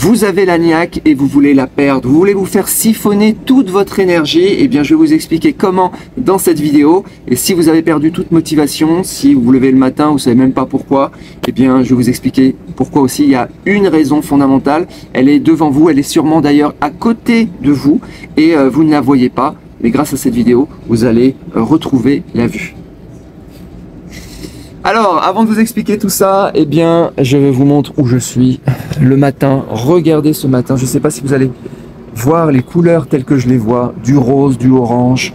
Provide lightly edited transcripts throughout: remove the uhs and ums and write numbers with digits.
Vous avez la niaque et vous voulez la perdre, vous voulez vous faire siphonner toute votre énergie, et bien je vais vous expliquer comment dans cette vidéo. Et si vous avez perdu toute motivation, si vous vous levez le matin, vous savez même pas pourquoi, et bien je vais vous expliquer pourquoi aussi. Il y a une raison fondamentale, elle est devant vous, elle est sûrement d'ailleurs à côté de vous, et vous ne la voyez pas, mais grâce à cette vidéo, vous allez retrouver la vue. Alors, avant de vous expliquer tout ça, eh bien, je vous montre où je suis le matin. Regardez ce matin, je ne sais pas si vous allez voir les couleurs telles que je les vois, du rose, du orange,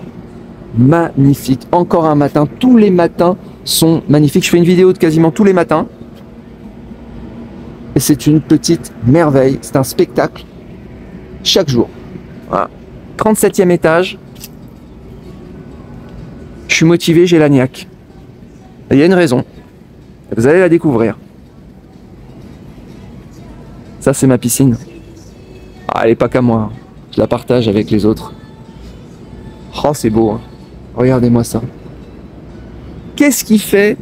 magnifique. Encore un matin, tous les matins sont magnifiques. Je fais une vidéo de quasiment tous les matins. Et c'est une petite merveille, c'est un spectacle chaque jour. Voilà. 37e étage. Je suis motivé, j'ai la niaque. Il y a une raison, vous allez la découvrir. Ça c'est ma piscine. Ah, elle n'est pas qu'à moi, je la partage avec les autres. Oh c'est beau, hein. Regardez-moi ça. Qu'est-ce qui fait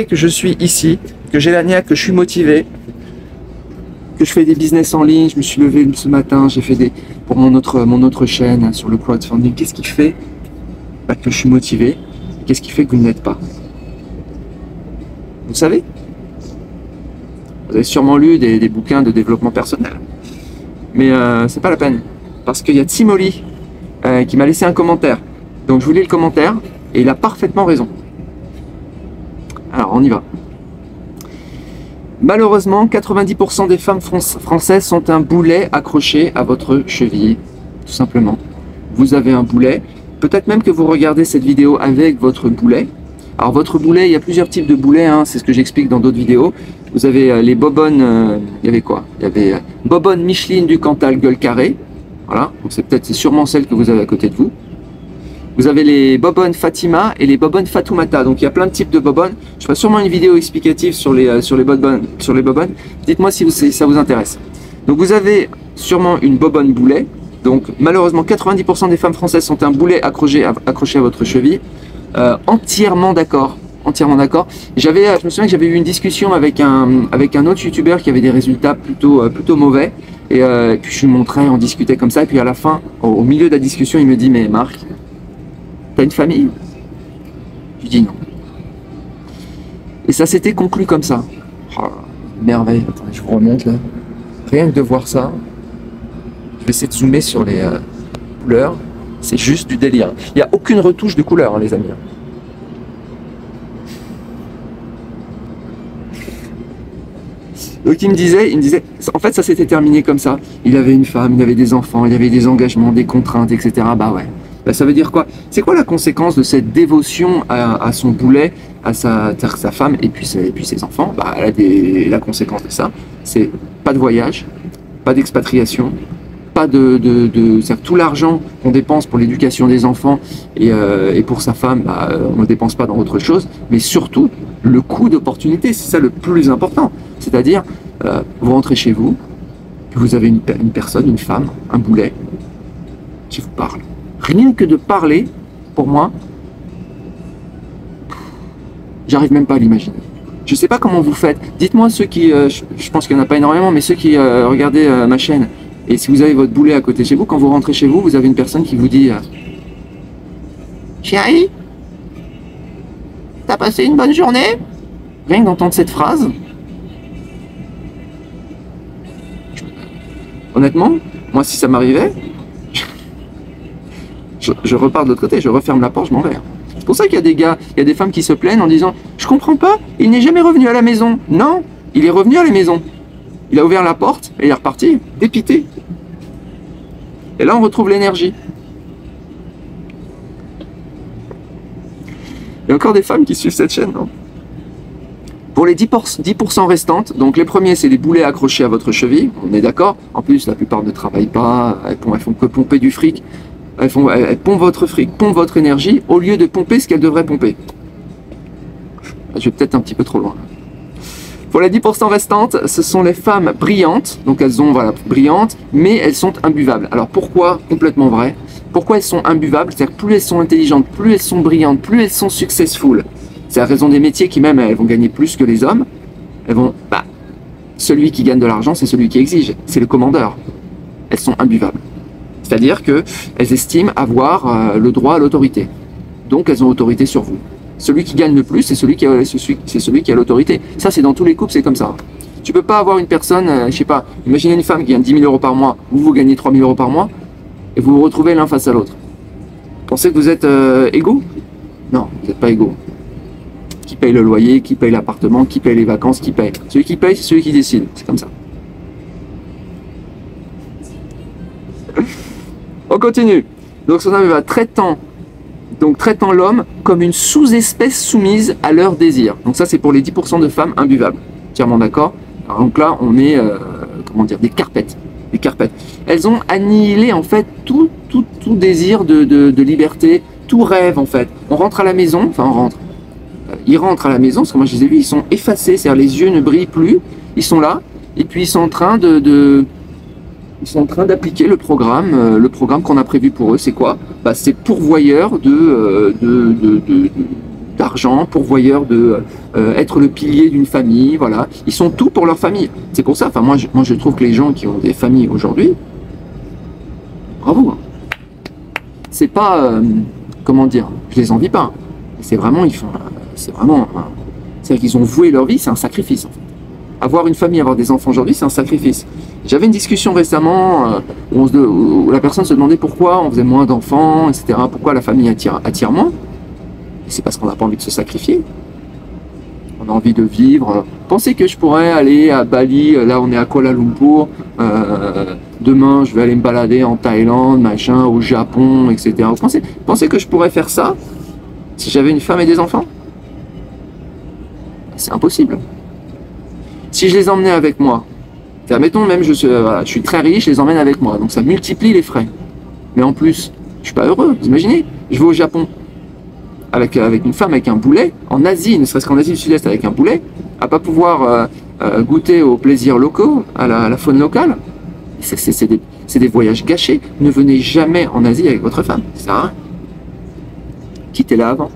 que je suis ici, que j'ai la niaque, que je suis motivé, que je fais des business en ligne. Je me suis levé ce matin, j'ai fait pour mon autre chaîne sur le crowdfunding. Qu'est-ce qui fait que je suis motivé? Qu'est-ce qui fait que vous n'êtes pas? Vous savez, vous avez sûrement lu des bouquins de développement personnel, mais c'est pas la peine, parce qu'il y a Timoli qui m'a laissé un commentaire. Donc je vous lis le commentaire et il a parfaitement raison. Alors on y va. Malheureusement, 90% des femmes françaises sont un boulet accroché à votre cheville, tout simplement. Vous avez un boulet, peut-être même que vous regardez cette vidéo avec votre boulet. Alors votre boulet, il y a plusieurs types de boulets, hein, c'est ce que j'explique dans d'autres vidéos. Vous avez les bobonnes, il y avait quoi? Il y avait bobonne Micheline du Cantal gueule carrée. Voilà, donc c'est sûrement celle que vous avez à côté de vous. Vous avez les bobonnes Fatima et les bobonnes Fatoumata. Donc il y a plein de types de bobonnes. Je ferai sûrement une vidéo explicative sur les bobonnes. Dites-moi si ça vous intéresse. Donc vous avez sûrement une bobonne boulet. Donc malheureusement 90% des femmes françaises sont un boulet accroché à votre cheville. Entièrement d'accord, entièrement d'accord. Je me souviens que j'avais eu une discussion avec un autre youtubeur qui avait des résultats plutôt mauvais, et puis je lui montrais, on discutait comme ça, et puis à la fin, au milieu de la discussion, il me dit: mais Marc, t'as une famille? Je lui dis non. Et ça s'était conclu comme ça. Oh, merveille. Attendez, je vous remonte là. Rien que de voir ça, je vais essayer de zoomer sur les couleurs. C'est juste du délire. Il n'y a aucune retouche de couleur, hein, les amis. Donc il me disait, en fait ça s'était terminé comme ça. Il avait une femme, il avait des enfants, il avait des engagements, des contraintes, etc. Bah ouais. Bah, ça veut dire quoi? C'est quoi la conséquence de cette dévotion à son boulet, à sa femme et puis ses enfants? Bah, la conséquence de ça, c'est pas de voyage, pas d'expatriation, pas c'est-à-dire tout l'argent qu'on dépense pour l'éducation des enfants et pour sa femme, bah, on ne le dépense pas dans autre chose, mais surtout le coût d'opportunité, c'est ça le plus important. C'est-à-dire, vous rentrez chez vous, vous avez une personne, une femme, un boulet qui vous parle. Rien que de parler, pour moi, j'arrive même pas à l'imaginer. Je ne sais pas comment vous faites. Dites-moi ceux qui, je pense qu'il n'y en a pas énormément, mais ceux qui regardez ma chaîne. Et si vous avez votre boulet à côté de chez vous, quand vous rentrez chez vous, vous avez une personne qui vous dit chérie, t'as passé une bonne journée? Rien que d'entendre cette phrase, honnêtement, moi si ça m'arrivait, je repars de l'autre côté, je referme la porte, je m'en vais. C'est pour ça qu'il y a des gars, il y a des femmes qui se plaignent en disant je comprends pas, il n'est jamais revenu à la maison. Non, il est revenu à la maison. Il a ouvert la porte et il est reparti, dépité. Et là, on retrouve l'énergie. Il y a encore des femmes qui suivent cette chaîne, non? Pour les 10% restantes, donc les premiers, c'est les boulets accrochés à votre cheville, on est d'accord. En plus, la plupart ne travaillent pas, elles font que pomper du fric. Elles pompent votre fric, pompent votre énergie, au lieu de pomper ce qu'elles devraient pomper. Je vais peut-être un petit peu trop loin. Pour les 10% restantes, ce sont les femmes brillantes, donc elles ont, voilà, brillantes, mais elles sont imbuvables. Alors pourquoi? Complètement vrai. Pourquoi elles sont imbuvables? C'est-à-dire que plus elles sont intelligentes, plus elles sont brillantes, plus elles sont successful. C'est la raison des métiers qui même, elles vont gagner plus que les hommes. Elles vont, Celui qui gagne de l'argent, c'est celui qui exige, c'est le commandeur. Elles sont imbuvables. C'est-à-dire qu'elles estiment avoir le droit à l'autorité. Donc elles ont autorité sur vous. Celui qui gagne le plus, c'est celui qui a l'autorité. Ça, c'est dans tous les couples, c'est comme ça. Tu peux pas avoir une personne, je sais pas, imaginez une femme qui gagne 10 000 euros par mois, vous gagnez 3 000 euros par mois, et vous vous retrouvez l'un face à l'autre. Pensez que vous êtes égaux? Non, vous n'êtes pas égaux. Qui paye le loyer, qui paye l'appartement, qui paye les vacances, qui paye. Celui qui paye, c'est celui qui décide. C'est comme ça. On continue. Donc son âme va traitant l'homme comme une sous-espèce soumise à leur désir. Donc ça, c'est pour les 10% de femmes imbuvables. Entièrement d'accord. Donc là, on est, comment dire, des carpettes. Des carpettes. Elles ont annihilé en fait tout désir de liberté, tout rêve en fait. On rentre à la maison, enfin on rentre. Ils rentrent à la maison, parce que moi je les ai vus, ils sont effacés, c'est-à-dire les yeux ne brillent plus. Ils sont là, et puis ils sont en train d'appliquer le programme qu'on a prévu pour eux. C'est quoi? C'est pourvoyeur d'argent, pourvoyeur être le pilier d'une famille, voilà. Ils sont tout pour leur famille. C'est pour ça, enfin moi je trouve que les gens qui ont des familles aujourd'hui, bravo. Hein. C'est pas, comment dire, je les envie pas. C'est vraiment, c'est-à-dire qu'ils ont voué leur vie, c'est un sacrifice en fait. Avoir une famille, avoir des enfants aujourd'hui, c'est un sacrifice. J'avais une discussion récemment où la personne se demandait pourquoi on faisait moins d'enfants, etc. Pourquoi la famille attire moins. Et c'est parce qu'on n'a pas envie de se sacrifier. On a envie de vivre. Pensez que je pourrais aller à Bali, là on est à Kuala Lumpur, demain je vais aller me balader en Thaïlande, machin, au Japon, etc. Pensez que je pourrais faire ça si j'avais une femme et des enfants? C'est impossible. Si je les emmenais avec moi, mettons même je suis très riche, je les emmène avec moi, donc ça multiplie les frais. Mais en plus, je suis pas heureux, vous imaginez? Je vais au Japon avec une femme avec un boulet, en Asie, ne serait-ce qu'en Asie du Sud-Est avec un boulet, à pas pouvoir goûter aux plaisirs locaux, à la faune locale. C'est des voyages gâchés. Ne venez jamais en Asie avec votre femme, ça sert à rien. Quittez-la avant.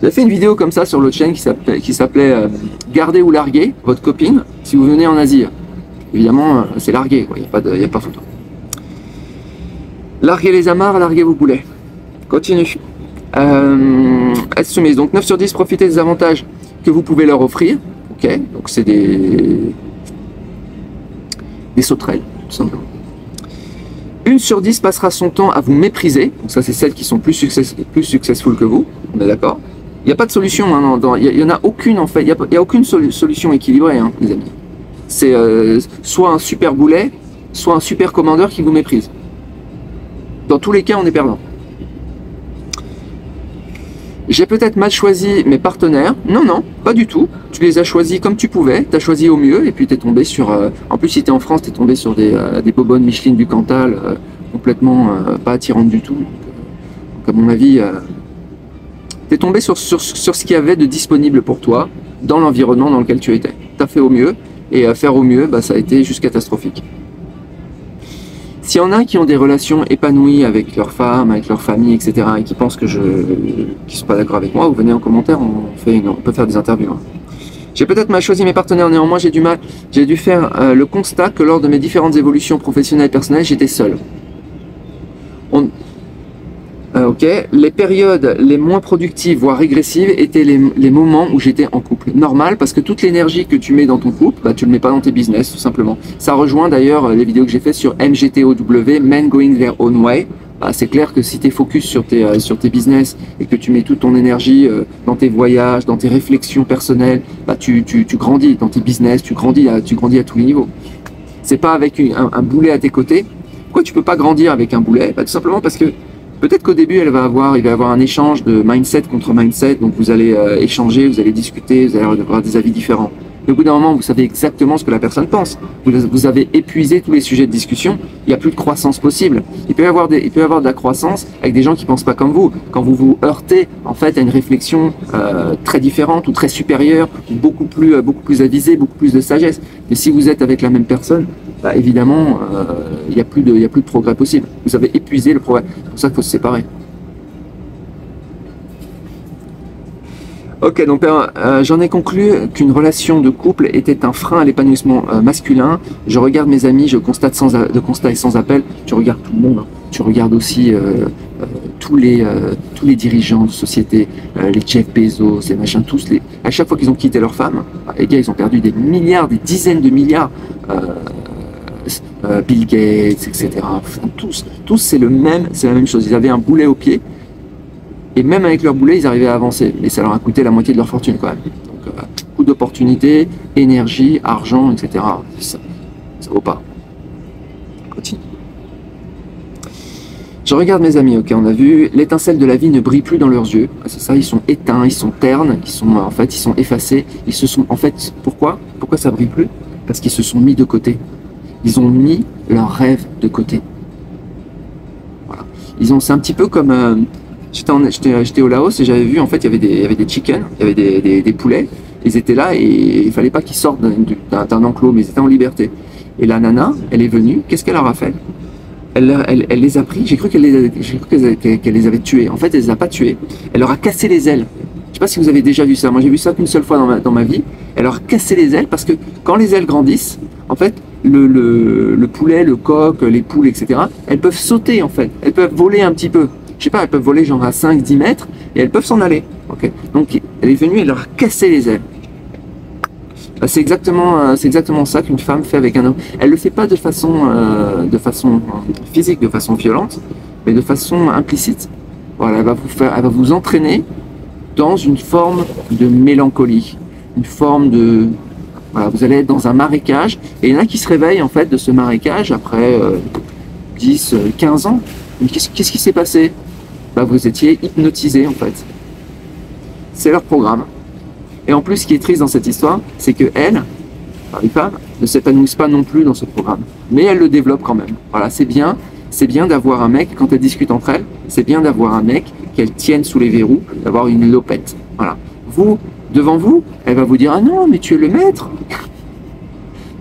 J'avais fait une vidéo comme ça sur l'autre chaîne qui s'appelait Garder ou larguer votre copine si vous venez en Asie. Évidemment, c'est larguer, il n'y a pas photo. Larguez les amarres, larguez vos boulets. Continue. Être soumise. Donc 9 sur 10, profitez des avantages que vous pouvez leur offrir. Ok, donc c'est des sauterelles, tout simplement. 1 sur 10 passera son temps à vous mépriser. Donc ça, c'est celles qui sont plus successful que vous. On est d'accord? Il n'y a pas de solution. Hein, il n'y en a aucune en fait. Il n'y a aucune solution équilibrée, hein, les amis. C'est soit un super boulet, soit un super commandeur qui vous méprise. Dans tous les cas, on est perdant. J'ai peut-être mal choisi mes partenaires. Non, non, pas du tout. Tu les as choisis comme tu pouvais. Tu as choisi au mieux et puis tu es tombé sur... en plus, si tu es en France, tu es tombé sur des bonbonnes Micheline du Cantal complètement pas attirantes du tout. Donc, à mon avis, tu es tombé sur ce qu'il y avait de disponible pour toi dans l'environnement dans lequel tu étais. Tu as fait au mieux et faire au mieux, ça a été juste catastrophique. S'il y en a qui ont des relations épanouies avec leur femme, avec leur famille, etc., et qui pensent qui sont pas d'accord avec moi, vous venez en commentaire, on peut faire des interviews. Hein. J'ai peut-être mal choisi mes partenaires, néanmoins j'ai dû faire le constat que lors de mes différentes évolutions professionnelles et personnelles, j'étais seul. Ok, les périodes les moins productives, voire régressives, étaient les moments où j'étais en couple. Normal, parce que toute l'énergie que tu mets dans ton couple, tu ne le mets pas dans tes business, tout simplement. Ça rejoint d'ailleurs les vidéos que j'ai fait sur MGTOW, Men Going Their Own Way. C'est clair que si tu es focus sur tes business et que tu mets toute ton énergie dans tes voyages, dans tes réflexions personnelles, tu grandis dans tes business, tu grandis à tous les niveaux. C'est pas avec un boulet à tes côtés. Pourquoi tu peux pas grandir avec un boulet? Tout simplement parce que peut-être qu'au début, il va y avoir un échange de mindset contre mindset, donc vous allez échanger, vous allez discuter, vous allez avoir des avis différents. Mais au bout d'un moment, vous savez exactement ce que la personne pense. Vous avez épuisé tous les sujets de discussion, il n'y a plus de croissance possible. Il peut y avoir de la croissance avec des gens qui ne pensent pas comme vous. Quand vous vous heurtez en fait à une réflexion très différente ou très supérieure, beaucoup plus avisée, beaucoup plus de sagesse. Mais si vous êtes avec la même personne, évidemment, il n'y a plus de progrès possible. Vous avez épuisé le progrès. C'est pour ça qu'il faut se séparer. Ok, donc j'en ai conclu qu'une relation de couple était un frein à l'épanouissement masculin. Je regarde mes amis, je constate de constat et sans appel. Tu regardes tout le monde, hein. Tu regardes aussi tous les dirigeants de société, les Jeff Bezos, les machins, à chaque fois qu'ils ont quitté leur femme, les gars, ils ont perdu des milliards, des dizaines de milliards. Bill Gates, etc. Enfin, tous c'est la même chose. Ils avaient un boulet au pied. Et même avec leur boulet, ils arrivaient à avancer. Mais ça leur a coûté la moitié de leur fortune quand même. Donc, coût d'opportunité, énergie, argent, etc. Ça vaut pas. On continue. Je regarde mes amis, ok, on a vu, l'étincelle de la vie ne brille plus dans leurs yeux. C'est ça, ils sont éteints, ils sont ternes, ils sont effacés. Ils se sont, en fait, pourquoi ça brille plus? Parce qu'ils se sont mis de côté. Ils ont mis leurs rêves de côté. Voilà. C'est un petit peu comme... J'étais au Laos et j'avais vu, en fait, il y avait des chickens, il y avait des poulets. Ils étaient là et il fallait pas qu'ils sortent d'un enclos, mais ils étaient en liberté. Et la nana, elle est venue, qu'est-ce qu'elle leur a fait? Elle les a pris, j'ai cru qu'elle les avait tués. En fait, elle les a pas tués. Elle leur a cassé les ailes. Je sais pas si vous avez déjà vu ça. Moi, j'ai vu ça qu'une seule fois dans ma vie. Elle leur a cassé les ailes parce que quand les ailes grandissent, en fait, le poulet, le coq, les poules, etc., elles peuvent sauter, en fait. Elles peuvent voler un petit peu. Je sais pas, elles peuvent voler genre à 5-10 mètres et elles peuvent s'en aller. Okay. Donc, elle est venue et elle leur a cassé les ailes. C'est exactement ça qu'une femme fait avec un homme. Elle le fait pas de façon physique, de façon violente, mais de façon implicite. Voilà, elle va vous entraîner dans une forme de mélancolie, une forme de, voilà, vous allez être dans un marécage, et il y en a qui se réveillent en fait de ce marécage après 10, 15 ans. Qu'est-ce qui s'est passé? Vous étiez hypnotisé en fait. C'est leur programme. Et en plus, ce qui est triste dans cette histoire, c'est que elles, les femmes, ne s'épanouissent pas non plus dans ce programme. Mais elles le développent quand même. Voilà, c'est bien d'avoir un mec, quand elles discutent entre elles, c'est bien d'avoir un mec qu'elles tiennent sous les verrous, d'avoir une lopette. Voilà. Vous, devant vous, elle va vous dire, ah non, mais tu es le maître.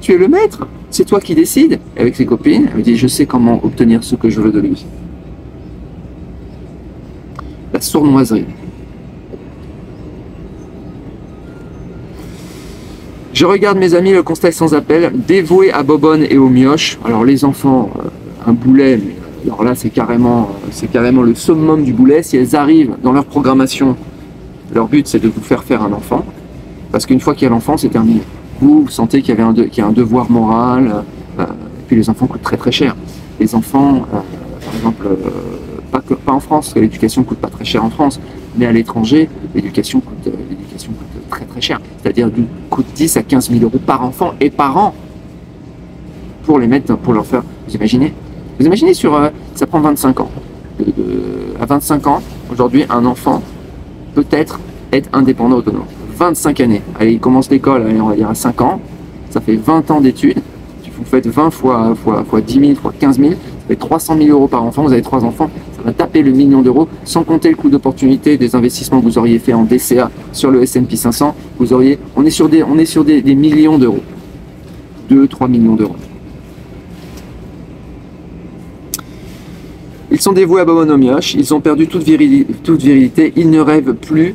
Tu es le maître. C'est toi qui décides. Et avec ses copines, elle me dit, je sais comment obtenir ce que je veux de lui. La sournoiserie. Je regarde mes amis, le constat est sans appel, dévoués à Bobonne et aux mioches. Alors les enfants, un boulet, mais alors là c'est carrément le summum du boulet. Si elles arrivent dans leur programmation, leur but c'est de vous faire un enfant, parce qu'une fois qu'il y a l'enfant, c'est terminé. Vous sentez qu'il y a un devoir moral, et puis les enfants coûtent très très cher. Les enfants, par exemple, pas en France, parce que l'éducation coûte pas très cher en France, mais à l'étranger, l'éducation coûte très très cher, c'est-à-dire coûte 10 à 15 000 euros par enfant et par an pour leur faire, vous imaginez ça prend 25 ans. À 25 ans, aujourd'hui, un enfant peut être indépendant autonome. 25 années. Allez, il commence l'école, on va dire à 5 ans, ça fait 20 ans d'études, vous faites 20 fois 10 000, fois 15 000, ça fait 300 000 euros par enfant, vous avez 3 enfants, ça va taper le million d'euros, sans compter le coût d'opportunité des investissements que vous auriez fait en DCA sur le S&P 500, on est sur des millions d'euros. 2-3 millions d'euros. Ils sont dévoués à Bobonomioche, ils ont perdu toute virilité, ils ne rêvent plus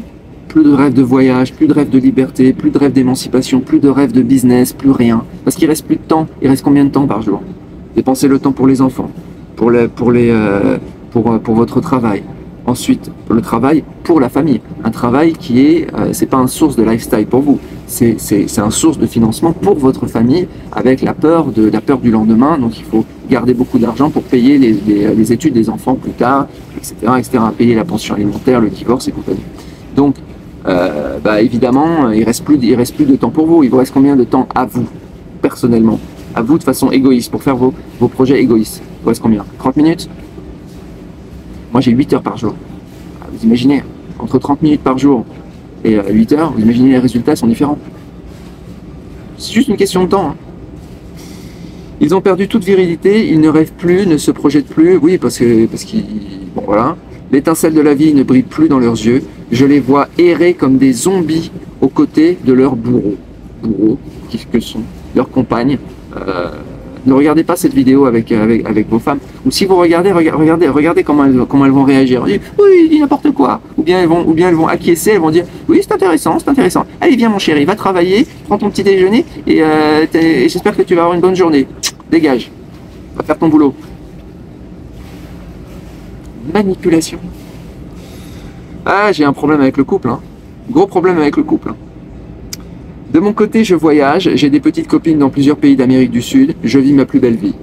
de rêve de voyage, plus de rêve de liberté, plus de rêve d'émancipation, plus de rêve de business, plus rien. Parce qu'il reste plus de temps. Il reste combien de temps par jour? Dépensez le temps pour les enfants, pour votre travail. Ensuite, pour le travail, pour la famille. Un travail qui est, c'est pas une source de lifestyle pour vous. C'est une source de financement pour votre famille, avec la peur du lendemain. Donc il faut garder beaucoup d'argent pour payer les études des enfants plus tard, etc., etc. Payer la pension alimentaire, le divorce et compagnie. Donc évidemment, il reste plus de temps pour vous. Il vous reste combien de temps à vous, personnellement, à vous de façon égoïste, pour faire vos projets égoïstes? Il vous reste combien? 30 minutes? Moi, j'ai 8 heures par jour. Vous imaginez, entre 30 minutes par jour et 8 heures, vous imaginez les résultats sont différents. C'est juste une question de temps. Hein. Ils ont perdu toute virilité, ils ne rêvent plus, ne se projettent plus. Oui, parce qu'ils... Bon, voilà. L'étincelle de la vie ne brille plus dans leurs yeux. Je les vois errer comme des zombies aux côtés de leurs bourreaux. Bourreaux, que sont leurs compagnes, Ne regardez pas cette vidéo avec vos femmes. Ou si vous regardez, regardez comment elles vont réagir. On dit, oui, il dit n'importe quoi. Ou bien elles vont acquiescer, elles vont dire, oui, c'est intéressant, c'est intéressant. Allez, viens mon chéri, va travailler, prends ton petit déjeuner et j'espère que tu vas avoir une bonne journée. Dégage, va faire ton boulot. Manipulation. Ah, j'ai un problème avec le couple. Hein. Gros problème avec le couple. Hein. De mon côté, je voyage, j'ai des petites copines dans plusieurs pays d'Amérique du Sud, je vis ma plus belle vie.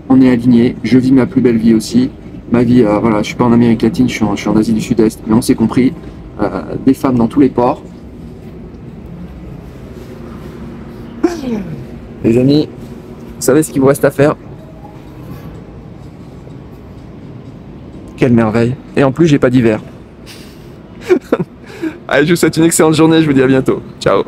On est alignés, je vis ma plus belle vie aussi. Ma vie, voilà, je suis pas en Amérique latine, je suis en Asie du Sud-Est, mais on s'est compris. Des femmes dans tous les ports. Les amis, vous savez ce qu'il vous reste à faire? Quelle merveille. Et en plus, j'ai pas d'hiver. Allez, je vous souhaite une excellente journée, je vous dis à bientôt. Ciao.